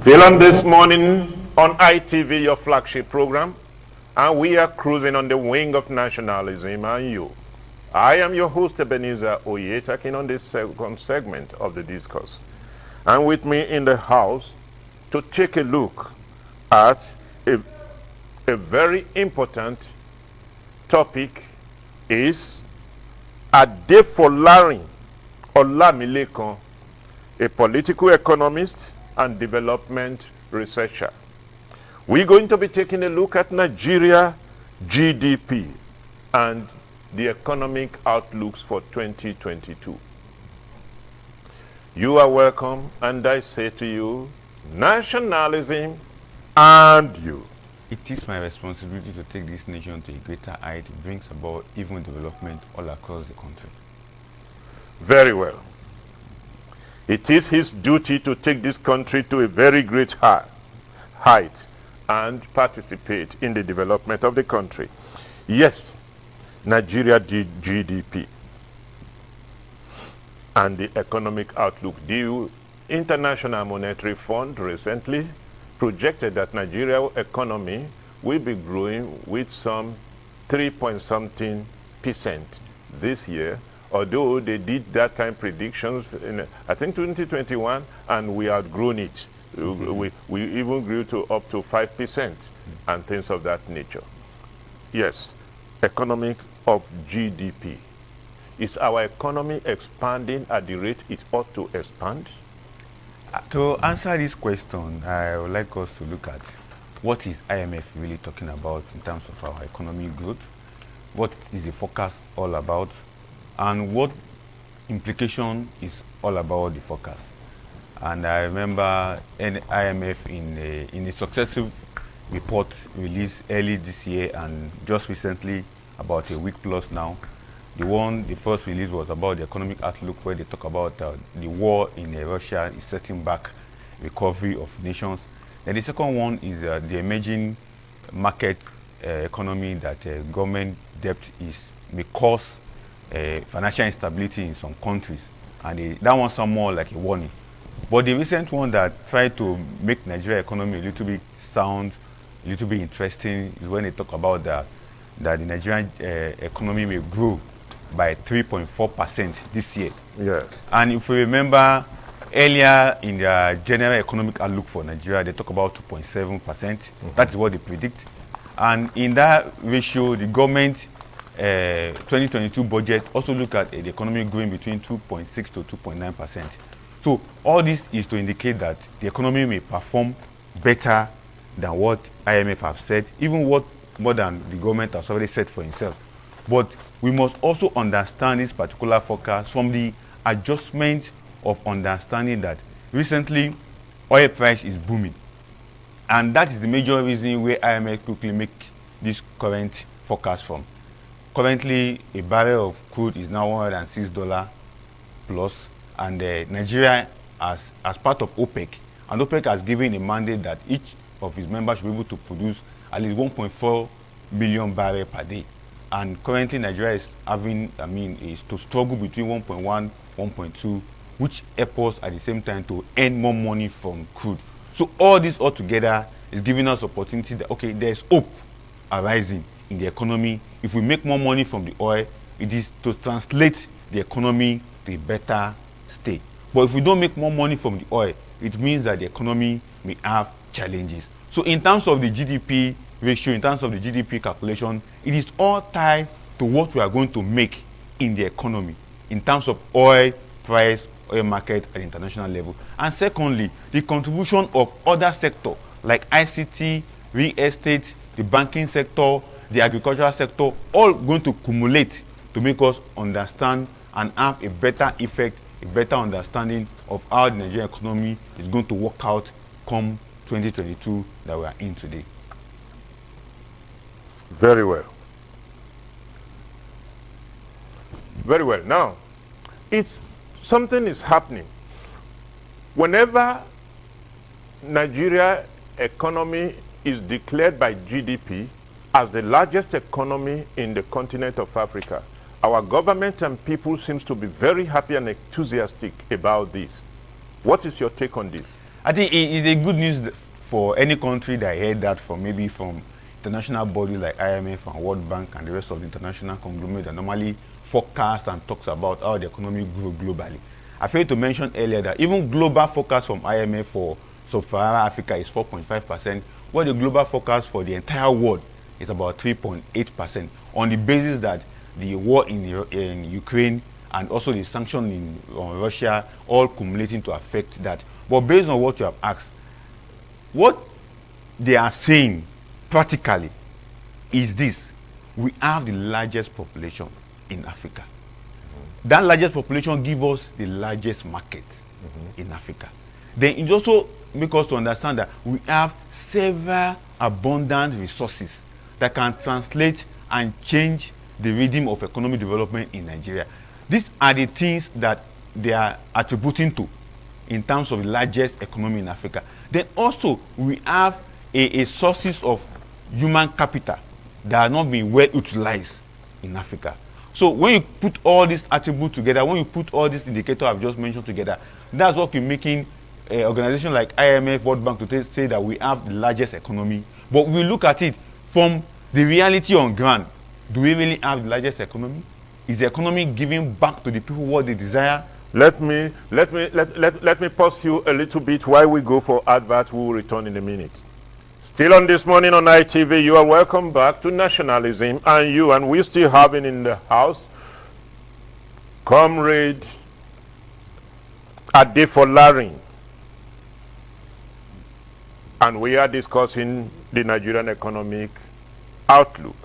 Till on this morning on ITV, your flagship program, and we are cruising on the wing of nationalism and you. I am your host, Ebenezer Oye, taking on this second segment of the discourse. And with me in the house to take a look at a very important topic is Adefolarin Olamilekan, a political economist and development researcher. We're going to be taking a look at Nigeria GDP and the economic outlooks for 2022. You are welcome, and I say to you, nationalism and you. It is my responsibility to take this nation to a greater height. It brings about even development all across the country. Very well. It is his duty to take this country to a very great height and participate in the development of the country. Yes, Nigeria GDP and the economic outlook. The International Monetary Fund recently projected that Nigeria economy will be growing with some 3-point-something% this year, although they did that kind of predictions in, I think, 2021, and we outgrown it. We even grew to up to 5% and things of that nature. Yes, economic of GDP. Is our economy expanding at the rate it ought to expand? To answer this question, I would like us to look at what is IMF really talking about in terms of our economic growth, what is the forecast all about, and what implication is all about the forecast. And I remember IMF in a successive report released early this year and just recently, about a week plus now, the first release was about the economic outlook, where they talk about the war in Russia is setting back recovery of nations. Then the second one is the emerging market economy, that government debt may cause financial instability in some countries, and that one sounds more like a warning. But the recent one that tried to make Nigeria economy a little bit sound, a little bit interesting, is when they talk about that the Nigerian economy may grow by 3.4% this year. Yes. And if we remember, earlier in the general economic outlook for Nigeria, they talk about 2.7%. That is what they predict. And in that ratio, the government 2022 budget also look at the economy growing between 2.6 to 2.9%. So all this is to indicate that the economy may perform better than what IMF have said, even what more than the government has already set for itself. But we must also understand this particular forecast from the adjustment of understanding that recently oil price is booming, and that is the major reason where IMF quickly make this current forecast from. Currently, a barrel of crude is now $106 plus, and Nigeria, as part of OPEC, and OPEC has given a mandate that each of its members should be able to produce at least 1.4 million barrels per day. And currently, Nigeria is is to struggle between 1.1, 1.2, which helps us at the same time to earn more money from crude. So all this all together is giving us opportunity that, okay, there's hope arising in the economy. If we make more money from the oil, it is to translate the economy to a better state. But if we don't make more money from the oil, it means that the economy may have challenges. So in terms of the GDP ratio, in terms of the GDP calculation, it is all tied to what we are going to make in the economy in terms of oil price, oil market at international level. And secondly, the contribution of other sectors like ICT, real estate, the banking sector, the agricultural sector, all going to accumulate to make us understand and have a better effect, a better understanding of how the Nigerian economy is going to work out come 2022 that we are in today. Very well. Very well. Now, something is happening. Whenever Nigeria economy is declared by GDP as the largest economy in the continent of Africa, our government and people seems to be very happy and enthusiastic about this. What is your take on this? I think it is a good news for any country that heard that from maybe from international bodies like IMF and World Bank and the rest of the international conglomerate that normally forecast and talks about how the economy grew globally. I failed to mention earlier that even global forecast from IMF for Sub-Saharan Africa is 4.5%, while the global forecast for the entire world is about 3.8%, on the basis that the war in Ukraine and also the sanction on Russia all cumulating to affect that. But based on what you have asked, what they are saying practically is this: we have the largest population in Africa. That largest population gives us the largest market in Africa. Then it also makes us to understand that we have several abundant resources that can translate and change the rhythm of economic development in Nigeria. These are the things that they are attributing to in terms of the largest economy in Africa. Then also we have a sources of human capital that are not being well utilized in Africa. So when you put all these attributes together, when you put all these indicators I've just mentioned together, that's what we're making an organization like IMF, World Bank to say that we have the largest economy. But we look at it from the reality on ground. Do we really have the largest economy? Is the economy giving back to the people what they desire? Let me pause you a little bit while we go for advert. We will return in a minute. Still on This Morning on ITV, you are welcome back to Nationalism, and we're still having in the house Comrade Adefolarin, and we are discussing the Nigerian economic outlook.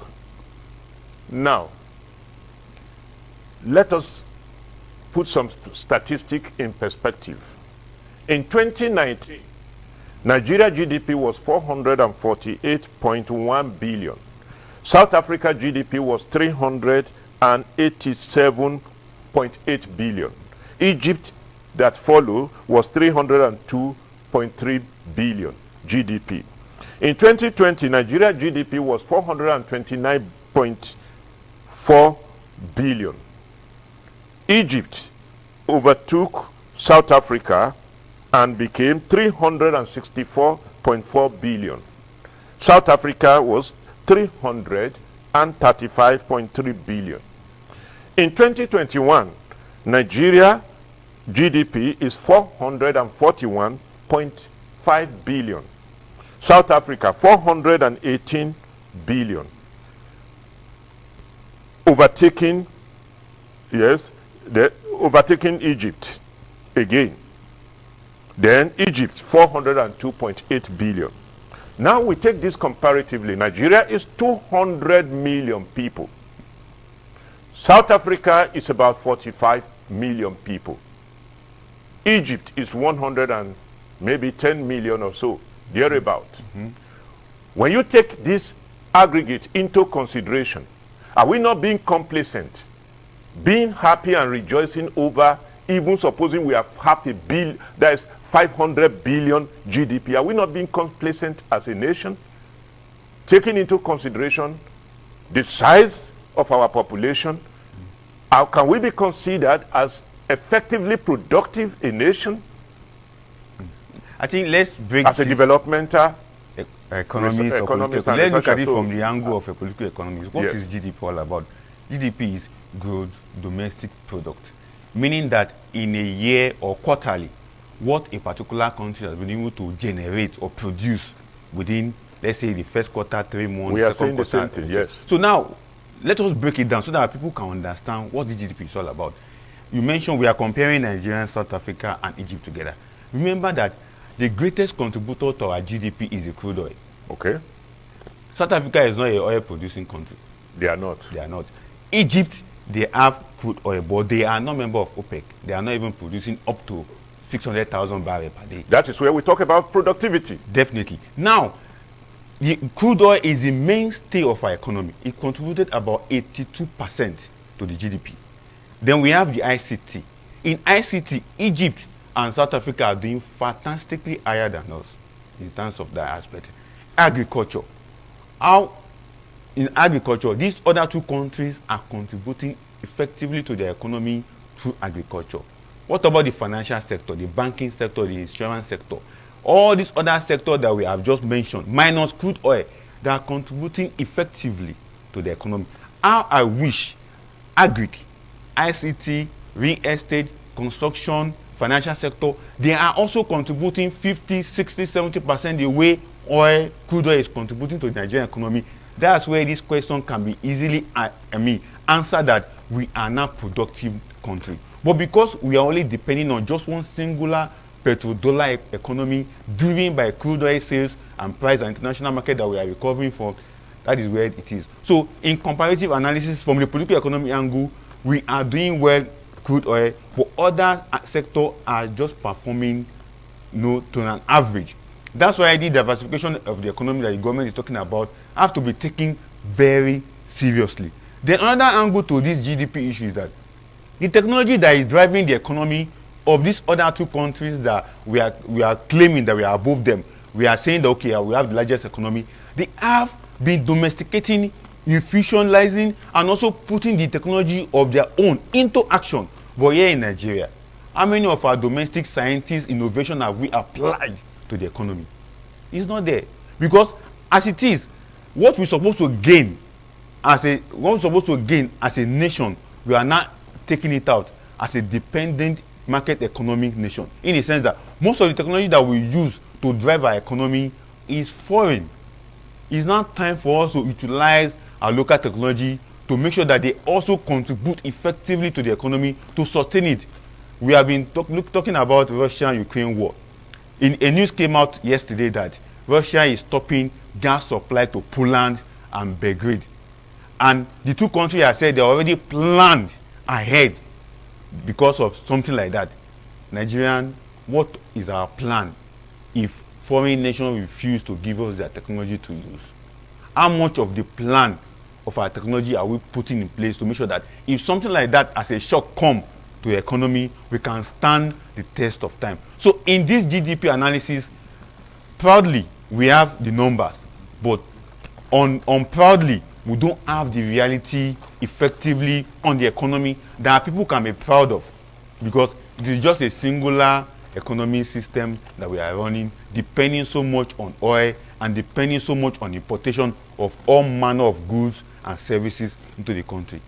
Now, let us put some statistics in perspective. In 2019, Nigeria GDP was 448.1 billion. South Africa GDP was 387.8 billion. Egypt, that followed, was 302.3 billion GDP. In 2020, Nigeria GDP was 429.4 billion. Egypt overtook South Africa and became 364.4 billion. South Africa was 335.3 billion. In 2021, Nigeria GDP is 441.5 billion. South Africa 418 billion. Overtaking Egypt again. Then Egypt 402.8 billion. Now we take this comparatively. Nigeria is 200 million people. South Africa is about 45 million people. Egypt is 100 and maybe 10 million or so, thereabout. When you take this aggregate into consideration, are we not being complacent, being happy and rejoicing over, even supposing we have half a bill, that is 500 billion GDP, are we not being complacent as a nation, taking into consideration the size of our population? How can we be considered as effectively productive a nation? I think let's break as a developmental economies or political. Let's look at it from the angle of a political economy. What is GDP all about? GDP is gross domestic product, meaning that in a year or quarterly, what a particular country has been able to generate or produce within, let's say, the first quarter, 3 months. We are saying the same thing, yes. So now, let us break it down so that people can understand what the GDP is all about. You mentioned we are comparing Nigeria, South Africa, and Egypt together. Remember that the greatest contributor to our GDP is the crude oil. Okay. South Africa is not an oil-producing country. They are not. They are not. Egypt, they have crude oil, but they are not member of OPEC. They are not even producing up to 600,000 barrels per day. That is where we talk about productivity. Definitely. Now, the crude oil is the mainstay of our economy. It contributed about 82% to the GDP. Then we have the ICT. In ICT, Egypt and South Africa are doing fantastically higher than us in terms of that aspect. Agriculture. How in agriculture, these other two countries are contributing effectively to their economy through agriculture. What about the financial sector, the banking sector, the insurance sector? All these other sectors that we have just mentioned, minus crude oil, they are contributing effectively to the economy. How I wish agric, ICT, real estate, construction, financial sector, they are also contributing 50, 60, 70% the way crude oil is contributing to the Nigerian economy. That's where this question can be easily answered, that we are not productive country. But because we are only depending on just one singular petrodollar economy driven by crude oil sales and price and international market that we are recovering from, that is where it is. So in comparative analysis from the political economy angle, we are doing well crude oil, but other sectors are just performing to an average. That's why the diversification of the economy that the government is talking about have to be taken very seriously. Then another angle to this GDP issue is that the technology that is driving the economy of these other two countries that we are claiming that we are above them, we are saying that okay, we have the largest economy, they have been domesticating, infusionalizing, and also putting the technology of their own into action. But here in Nigeria, how many of our domestic scientists innovation have we applied to the economy? It's not there. Because as it is, what we're supposed to gain as a nation, we are not taking it out as a dependent market economic nation, in the sense that most of the technology that we use to drive our economy is foreign. It's now time for us to utilize our local technology to make sure that they also contribute effectively to the economy to sustain it. We have been talking about Russia-Ukraine war. A news came out yesterday that Russia is stopping gas supply to Poland and Belgrade. And the two countries have said they already planned ahead because of something like that. Nigerian, what is our plan if foreign nations refuse to give us their technology to use? How much of the plan of our technology are we putting in place to make sure that if something like that as a shock come to the economy, we can stand the test of time? So in this GDP analysis, proudly we have the numbers, but unproudly we don't have the reality effectively on the economy that people can be proud of, because it is just a singular economic system that we are running, depending so much on oil and depending so much on importation of all manner of goods and services into the country.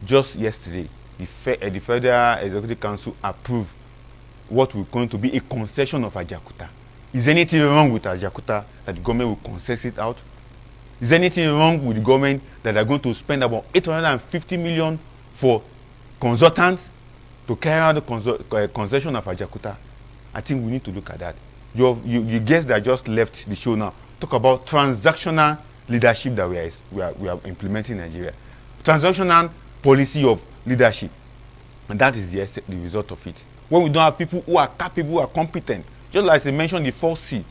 Just yesterday, the Federal Executive Council approved what will going to be a concession of Ajaokuta. Is anything wrong with Ajaokuta that the government will concess it out? Is anything wrong with the government that are going to spend about 850 million for consultants to carry out the concession of Ajaokuta? I think we need to look at that. You guests that just left the show now talk about transactional leadership that we are implementing in Nigeria. Transactional policy of leadership, and that is the result of it. When we don't have people who are capable, who are competent, just like I mentioned the 4C,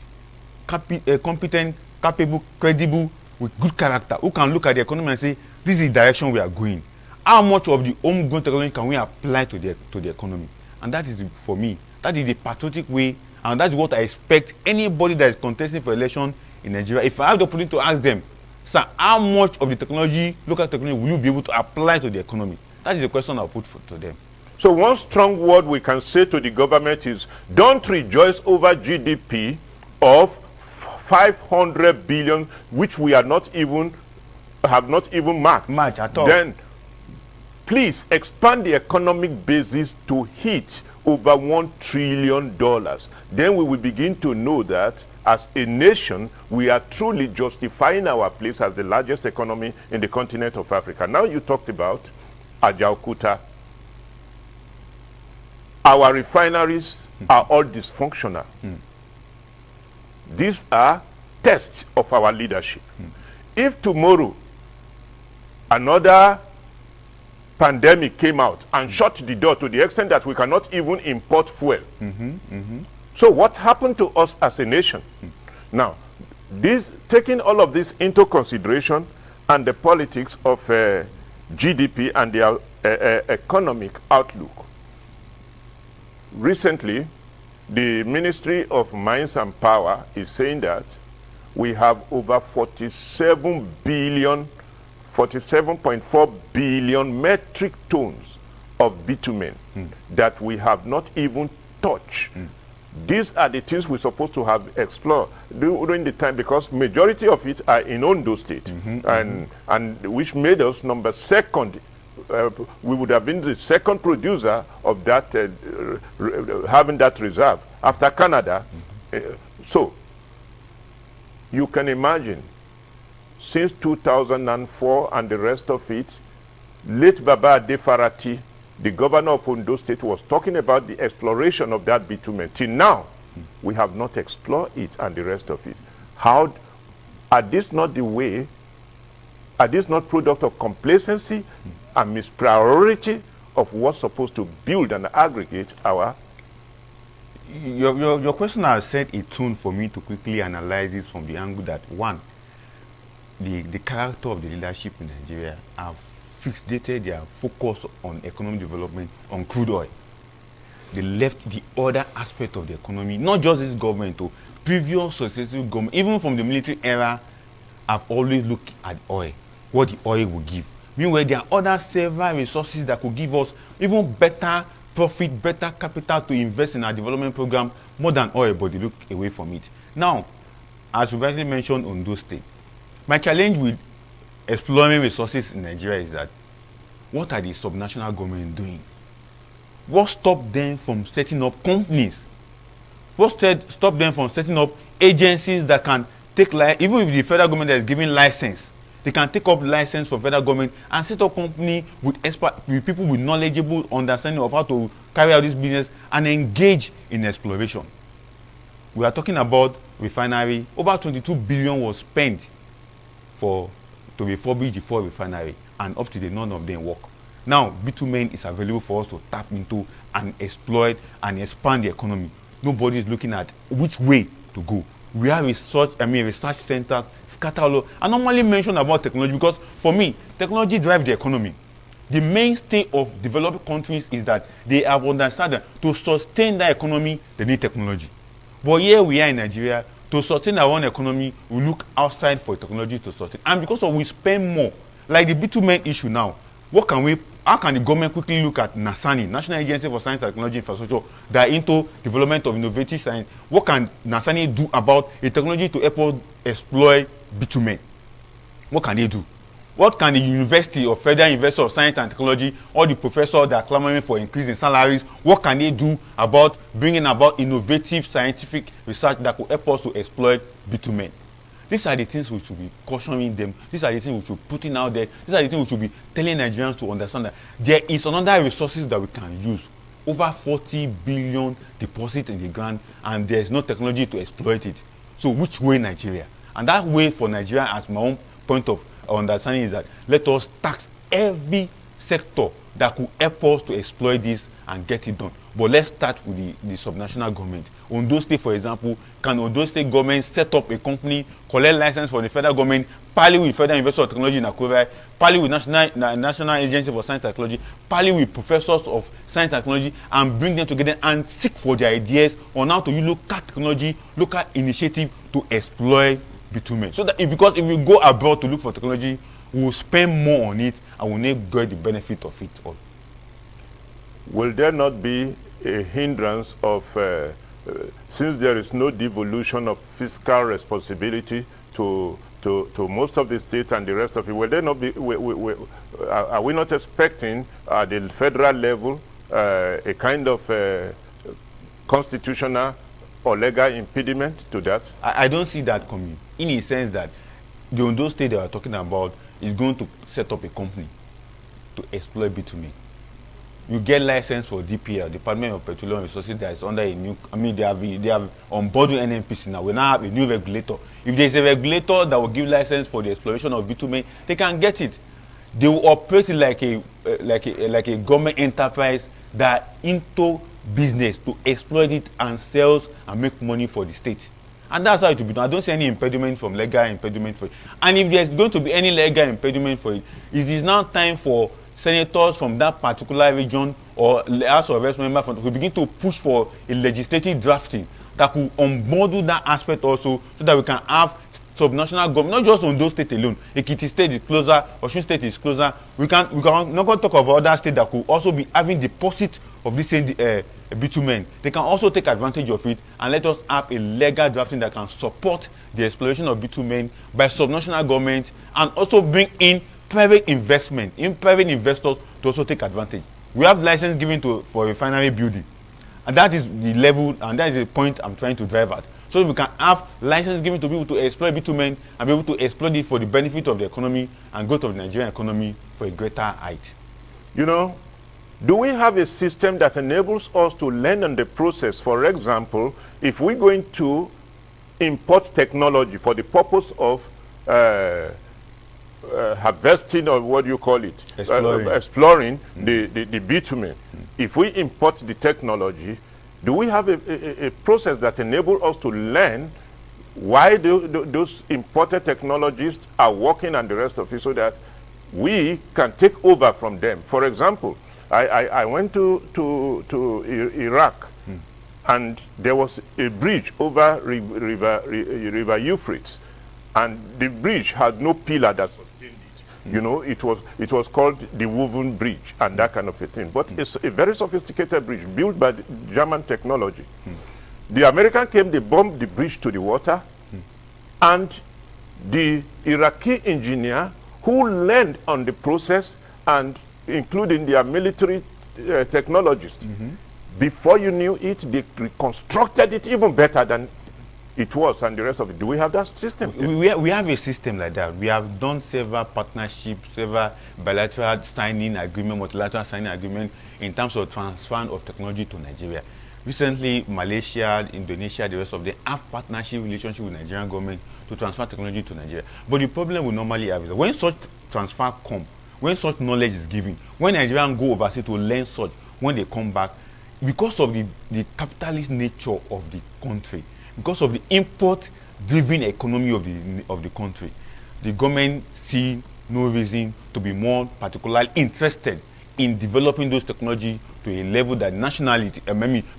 competent, capable, credible, with good character, who can look at the economy and say, this is the direction we are going. How much of the homegrown technology can we apply to the economy? And that is, for me, that is the patriotic way, and that's what I expect anybody that is contesting for election in Nigeria. If I have the opportunity to ask them, sir, how much of the technology, local technology, will you be able to apply to the economy? That is the question I'll put to them. So one strong word we can say to the government is, don't rejoice over GDP of 500 billion, which we are not even have not even marked. Match at all. Then please expand the economic basis to hit over $1 trillion. Then we will begin to know that as a nation, we are truly justifying our place as the largest economy in the continent of Africa. Now you talked about Ajaokuta. Our refineries are all dysfunctional. These are tests of our leadership. If tomorrow another pandemic came out and shut the door to the extent that we cannot even import fuel, so what happened to us as a nation? Now, taking all of this into consideration and the politics of GDP and their economic outlook, recently the Ministry of Mines and Power is saying that we have over 47.4 billion metric tons of bitumen that we have not even touched These are the things we're supposed to have explored during the time, because majority of it are in Ondo State, and which made us number second. We would have been the second producer of that, having that reserve after Canada. So you can imagine, since 2004 and the rest of it, late Baba Adefarati, the governor of Ondo State, was talking about the exploration of that bitumen. Till now, we have not explored it and the rest of it. How are this not the way? Are this not product of complacency and mispriority of what's supposed to build and aggregate our? Your question has set a tone for me to quickly analyze this from the angle that, one, the character of the leadership in Nigeria have fixated their focus on economic development on crude oil. They left the other aspect of the economy, not just this government, or previous successive government, even from the military era, have always looked at oil, what the oil will give. Meanwhile, there are other several resources that could give us even better profit, better capital to invest in our development program, more than oil, but they look away from it. Now, as we rightly mentioned on those states, my challenge with exploring resources in Nigeria is that, what are the subnational government doing? What stopped them from setting up companies? What stopped them from setting up agencies that can take, even if the federal government is giving license, they can take up license from federal government and set up company with people with knowledgeable understanding of how to carry out this business and engage in exploration. We are talking about refinery. Over 22 billion was spent to refurbish the 4 refinery, and up to date, none of them work. Now, bitumen is available for us to tap into and exploit and expand the economy. Nobody is looking at which way to go. We have research centers scattered all over. I normally mention about technology because, for me, technology drives the economy. The mainstay of developed countries is that they have understood that to sustain their economy, they need technology. But here we are in Nigeria, to sustain our own economy, we look outside for technology to sustain. And because of we spend more, like the bitumen issue now, how can the government quickly look at NASANI, National Agency for Science, Technology, Infrastructure, that are into development of innovative science? What can NASANI do about a technology to help us exploit bitumen? What can they do? What can the University or Federal University of Science and Technology, or the professors that are clamoring for increasing salaries, what can they do about bringing about innovative scientific research that could help us to exploit bitumen? These are the things we should be cautioning them. These are the things we should be putting out there. These are the things we should be telling Nigerians to understand that there is another resources that we can use. Over 40 billion deposits in the ground, and there is no technology to exploit it. So which way Nigeria? And that way for Nigeria, as my own point of understanding, is that let us tax every sector that could help us to exploit this and get it done. But let's start with the subnational government. Ondo State, for example, can Ondo State government set up a company, collect license from the federal government, parley with Federal University of Technology in Akure, parley with National Agency for Science and Technology, parley with professors of science and technology, and bring them together and seek for their ideas on how to use local technology, local initiative to exploit bitumen. So that because if we go abroad to look for technology, we will spend more on it and we will not get the benefit of it all. Will there not be a hindrance of, since there is no devolution of fiscal responsibility to most of the state and the rest of it, will there not be, are we not expecting at the federal level a kind of constitutional or legal impediment to that? I don't see that coming, in a sense that the Ondo State they are talking about is going to set up a company to exploit bitumen. You get license for DPR, Department of Petroleum Resources, that is under a new, they have on board with NNPC now. We now have a new regulator. If there is a regulator that will give license for the exploration of bitumen, they can get it. They will operate it like a government enterprise that into business to exploit it and sell and make money for the state. And that's how it will be done. I don't see any impediment from legal impediment for it. And if there's going to be any legal impediment for it, it is now time for senators from that particular region or House of Reps members to begin to push for a legislative drafting that could unbundle that aspect also, so that we can have subnational government, not just on those states alone. Ekiti State is closer, Osun State is closer. We can not going to talk about other states that could also be having deposit of this same bitumen, they can also take advantage of it and let us have a legal drafting that can support the exploration of bitumen by subnational government and also bring in private investment, private investors to also take advantage. We have license given for refinery building, and that is the level and that is the point I'm trying to drive at. So we can have license given to people to exploit bitumen and be able to exploit it for the benefit of the economy and growth of the Nigerian economy for a greater height. You know, do we have a system that enables us to learn on the process? For example, if we're going to import technology for the purpose of harvesting, or what do you call it? Exploring the bitumen. If we import the technology, do we have a process that enables us to learn why those imported technologies are working and the rest of it, so that we can take over from them? For example, I went to Iraq, and there was a bridge over river Euphrates, and the bridge had no pillar that sustained it. You know, it was called the woven bridge and that kind of a thing. But it's a very sophisticated bridge built by the German technology. The American came, they bombed the bridge to the water, and the Iraqi engineer who learned on the process, and including their military technologists, before you knew it, they reconstructed it even better than it was, and the rest of it. Do we have that system? We have a system like that. We have done several partnerships, several bilateral signing agreement, multilateral signing agreement in terms of transfer of technology to Nigeria. Recently, Malaysia, Indonesia, the rest of them have partnership relationship with Nigerian government to transfer technology to Nigeria. But the problem we normally have is that when such transfer come, when such knowledge is given, when Nigerians go overseas to learn such, when they come back, because of the capitalist nature of the country, because of the import-driven economy of the country, the government see no reason to be more particularly interested in developing those technology to a level that nationality,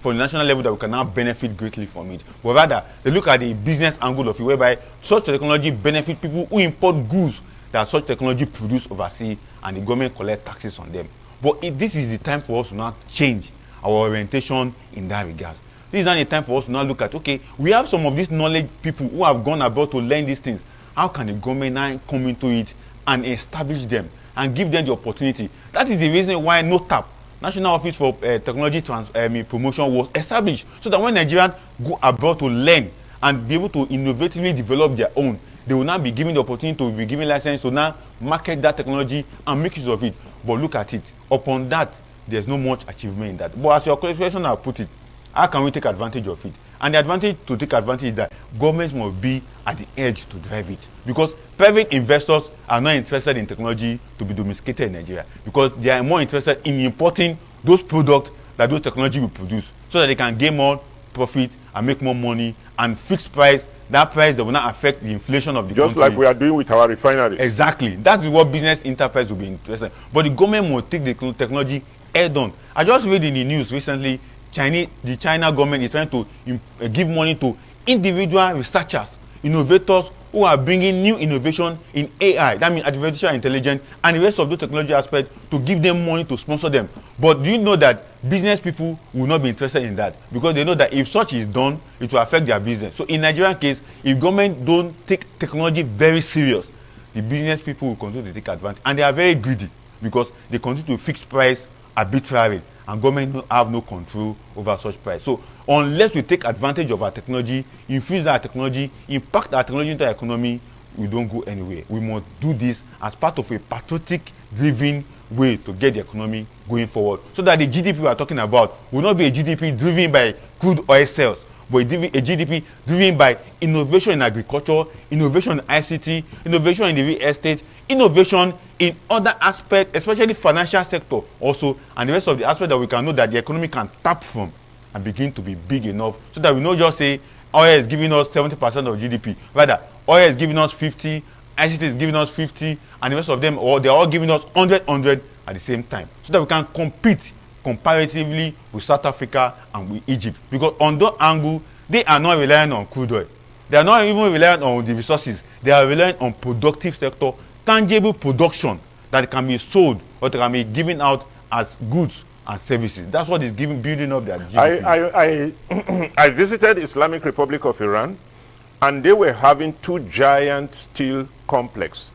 for the national level that we can now benefit greatly from it. But rather, they look at the business angle of it, whereby such technology benefit people who import goods that such technology produce overseas, and the government collect taxes on them. But this is the time for us to now change our orientation in that regard. This is not a time for us to now look at, okay, we have some of these knowledge people who have gone about to learn these things. How can the government now come into it and establish them and give them the opportunity? That is the reason why NOTAP, National Office for Technology Promotion, was established, so that when Nigerians go abroad to learn and be able to innovatively develop their own, they will now be given the opportunity to be given license to now market that technology and make use of it. But look at it, upon that, there's no much achievement in that. But as your question has put it, how can we take advantage of it? And the advantage to take advantage is that governments must be at the edge to drive it, because private investors are not interested in technology to be domesticated in Nigeria, because they are more interested in importing those products that those technology will produce, so that they can gain more profit and make more money and fix price. That price that will not affect the inflation of the country. Just like we are doing with our refineries. Exactly. That is what business enterprise will be interested in. But the government must take the technology head on. I just read in the news recently, the China government is trying to give money to individual researchers, innovators who are bringing new innovation in AI, that means artificial intelligence, and the rest of the technology aspect, to give them money to sponsor them. But do you know that business people will not be interested in that? Because they know that if such is done, it will affect their business. So in Nigerian case, if government don't take technology very serious, the business people will continue to take advantage. And they are very greedy, because they continue to fix price arbitrarily, and government have no control over such price. So unless we take advantage of our technology, infuse our technology, impact our technology into our economy, we don't go anywhere. We must do this as part of a patriotic-driven way to get the economy going forward, so that the GDP we are talking about will not be a GDP driven by crude oil sales, but a GDP driven by innovation in agriculture, innovation in ICT, innovation in the real estate, innovation in other aspects, especially financial sector also, and the rest of the aspects that we can know that the economy can tap from and begin to be big enough, so that we not just say oil is giving us 70% of GDP. Rather, oil is giving us 50, ICT is giving us 50, and the rest of them, or they're all giving us 100 at the same time, so that we can compete comparatively with South Africa and with Egypt. Because on that angle, they are not relying on crude oil. They are not even relying on the resources. They are relying on productive sector, tangible production that can be sold or that can be given out as goods and services. That's what is building up their GDP. I visited Islamic Republic of Iran, and they were having 2 giant steel complex,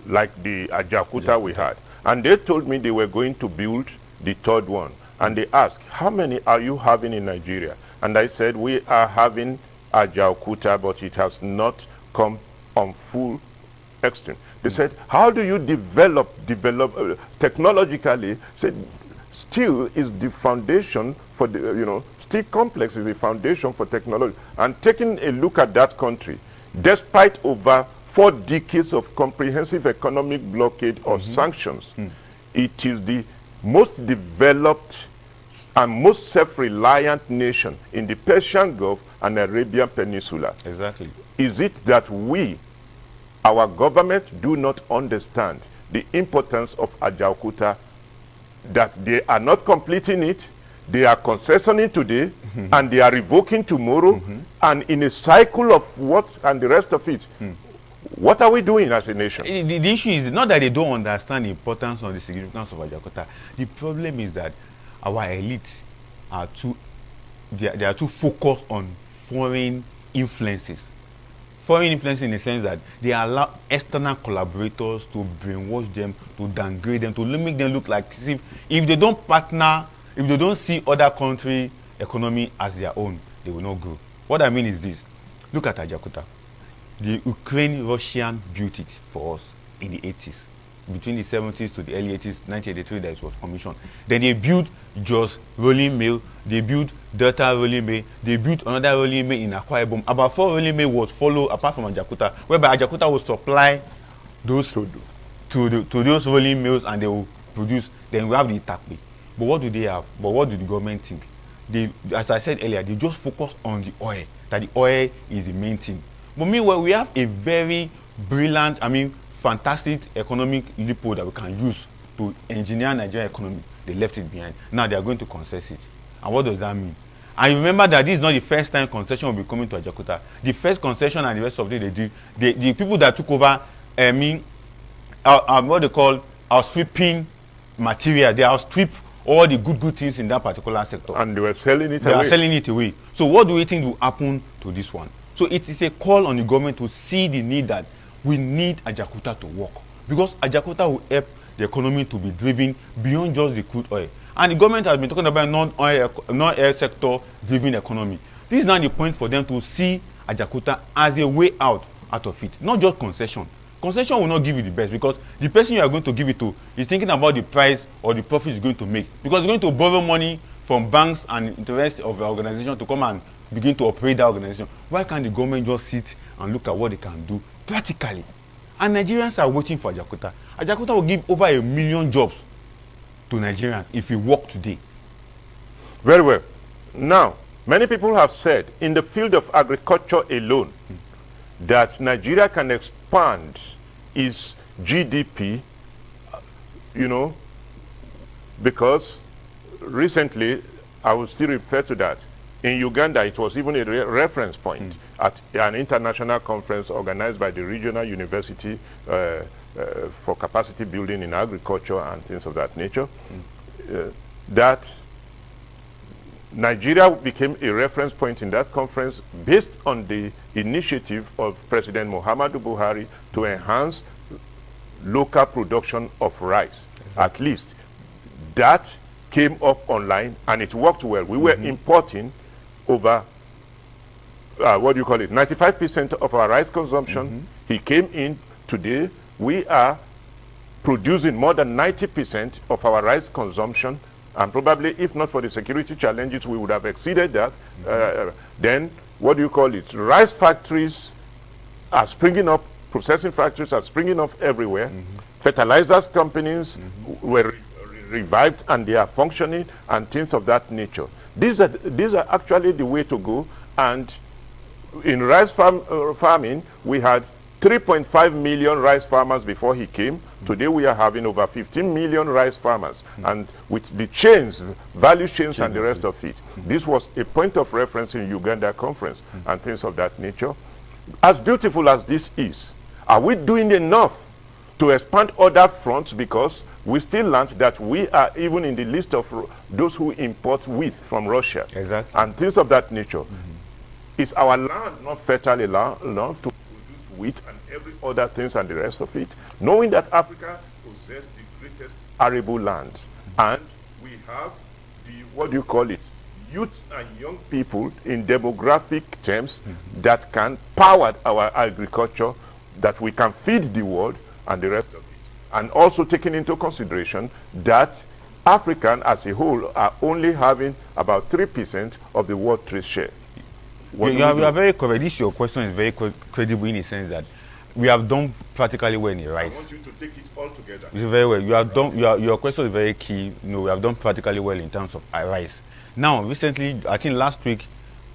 like the Ajakuta we had. And they told me they were going to build the 3rd one. And they asked, how many are you having in Nigeria? And I said, we are having Ajakuta, but it has not come on full extent. They said, how do you develop technologically? Said, steel is the foundation for the, steel complex is the foundation for technology. And taking a look at that country, despite over 4 decades of comprehensive economic blockade or sanctions, it is the most developed and most self-reliant nation in the Persian Gulf and Arabian Peninsula. Exactly. Is it that our government do not understand the importance of Ajaokuta, that they are not completing it, they are concessioning today, and they are revoking tomorrow, and in a cycle of what and the rest of it, what are we doing as a nation? The issue is not that they don't understand the importance or the significance of Ajaokuta. The problem is that our elites are they are too focused on foreign influences. Foreign influence in the sense that they allow external collaborators to brainwash them, to downgrade them, to make them look like if they don't partner, if they don't see other country economy as their own, they will not grow. What I mean is this. Look at Ajaokuta. The Ukraine-Russian built it for us in the 80s. Between the 70s to the early 80s, 1983, that it was commissioned. Then they built Jos rolling mill, they built Delta rolling mill, they built another rolling mill in Akwa Ibom. About 4 rolling mill was followed apart from Ajaokuta, whereby Ajaokuta will supply those to those rolling mills and they will produce. Then we have the Itakpe. But what do they have? But what do the government think? They, as I said earlier, they just focus on the oil, that the oil is the main thing. But meanwhile, we have a very brilliant, fantastic economic loophole that we can use to engineer Nigerian economy. They left it behind. Now they are going to concess it. And what does that mean? And remember that this is not the first time concession will be coming to Ajaokuta. The first concession and the rest of it they did, the people that took over, what they call outstripping material. They outstrip all the good things in that particular sector. And they were selling it away. They are selling it away. So what do we think will happen to this one? So it is a call on the government to see the need that we need Ajaokuta to work, because Ajaokuta will help the economy to be driven beyond just the crude oil. And the government has been talking about non-oil sector driven economy. This is now the point for them to see Ajaokuta as a way out of it, not just concession. Concession will not give you the best, because the person you are going to give it to is thinking about the price or the profit he's going to make, because he's going to borrow money from banks and interests of the organization to come and begin to operate that organization. Why can't the government just sit and look at what they can do practically? And Nigerians are waiting for Ajaokuta. Ajaokuta will give over 1 million jobs to Nigerians if we work today. Very well. Now, many people have said in the field of agriculture alone that Nigeria can expand its GDP, because recently, I will still refer to that, in Uganda, it was even a reference point at an international conference organized by the regional university for capacity building in agriculture and things of that nature, that Nigeria became a reference point in that conference based on the initiative of President Muhammadu Buhari to enhance local production of rice. At least that came up online and it worked well. We were importing over 95% of our rice consumption. He came in today. We are producing more than 90% of our rice consumption, and probably if not for the security challenges we would have exceeded that. Then rice factories are springing up, processing factories are springing up everywhere. Fertilizers companies were revived and they are functioning and things of that nature. These are actually the way to go. And in rice farming, we had 3.5 million rice farmers before he came. Today we are having over 15 million rice farmers. And with the chains, value chains and the rest of it. This was a point of reference in Uganda conference and things of that nature. As beautiful as this is, are we doing enough to expand other fronts? Because we still learned that we are even in the list of those who import wheat from Russia. Exactly. And things of that nature. Is our land not fertile enough to produce wheat and every other things and the rest of it? Knowing that Africa possesses the greatest arable lands, and we have the, what do you call it, youth and young people in demographic terms that can power our agriculture, that we can feed the world and the rest of it. And also taking into consideration that African as a whole are only having about 3% of the world trade share. You are very correct. This your question is very credible in the sense that we have done practically well in rice. I want you to take it all together. It's very well. You have done. Your question is very key. We have done practically well in terms of rice. Now, recently, I think last week,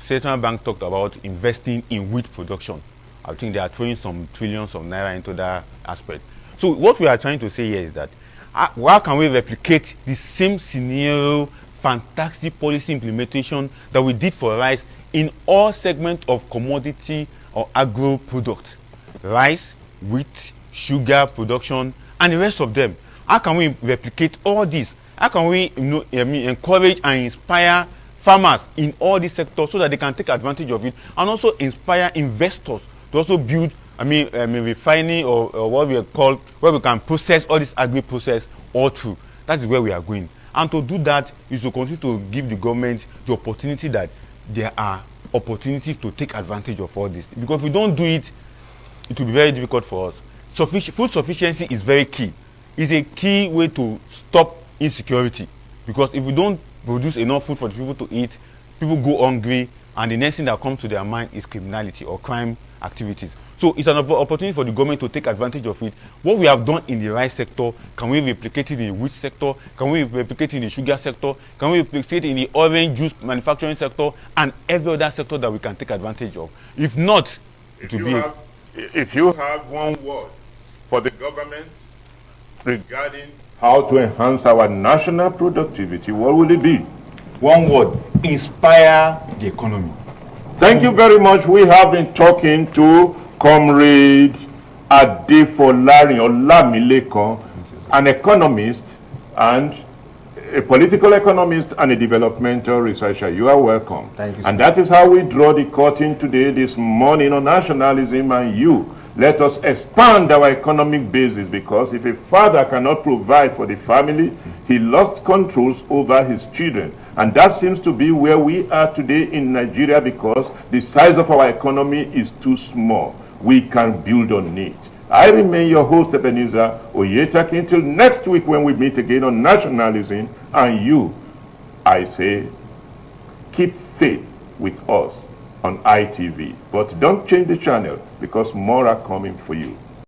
Central Bank talked about investing in wheat production. I think they are throwing some trillions of naira into that aspect. So, what we are trying to say here is that how can we replicate the same scenario, fantastic policy implementation that we did for rice in all segments of commodity or agro products, rice, wheat, sugar production, and the rest of them? How can we replicate all this? How can we encourage and inspire farmers in all these sectors so that they can take advantage of it, and also inspire investors to also build refining or what we call, where we can process all this agri process all through? That is where we are going. And to do that is to continue to give the government the opportunity that there are opportunities to take advantage of all this. Because if we don't do it, it will be very difficult for us. Food sufficiency is very key. It's a key way to stop insecurity. Because if we don't produce enough food for the people to eat, people go hungry, and the next thing that comes to their mind is criminality or crime activities. So it's an opportunity for the government to take advantage of it. What we have done in the rice sector, can we replicate it in the wheat sector? Can we replicate it in the sugar sector? Can we replicate it in the orange juice manufacturing sector and every other sector that we can take advantage of? If not, it will be... If you have one word for the government regarding how to enhance our national productivity, what will it be? One word: inspire the economy. Thank you very much. We have been talking to Comrade Adefolari Olamilekan, an economist and a political economist and a developmental researcher. You are welcome. Thank you, sir. And that is how we draw the curtain today, this morning, on nationalism and you. Let us expand our economic basis, because if a father cannot provide for the family, he lost controls over his children. And that seems to be where we are today in Nigeria, because the size of our economy is too small. We can build on it. I remain your host, Ebenezer Oyetaki. Until next week when we meet again on nationalism and you, I say, keep faith with us on ITV. But don't change the channel, because more are coming for you.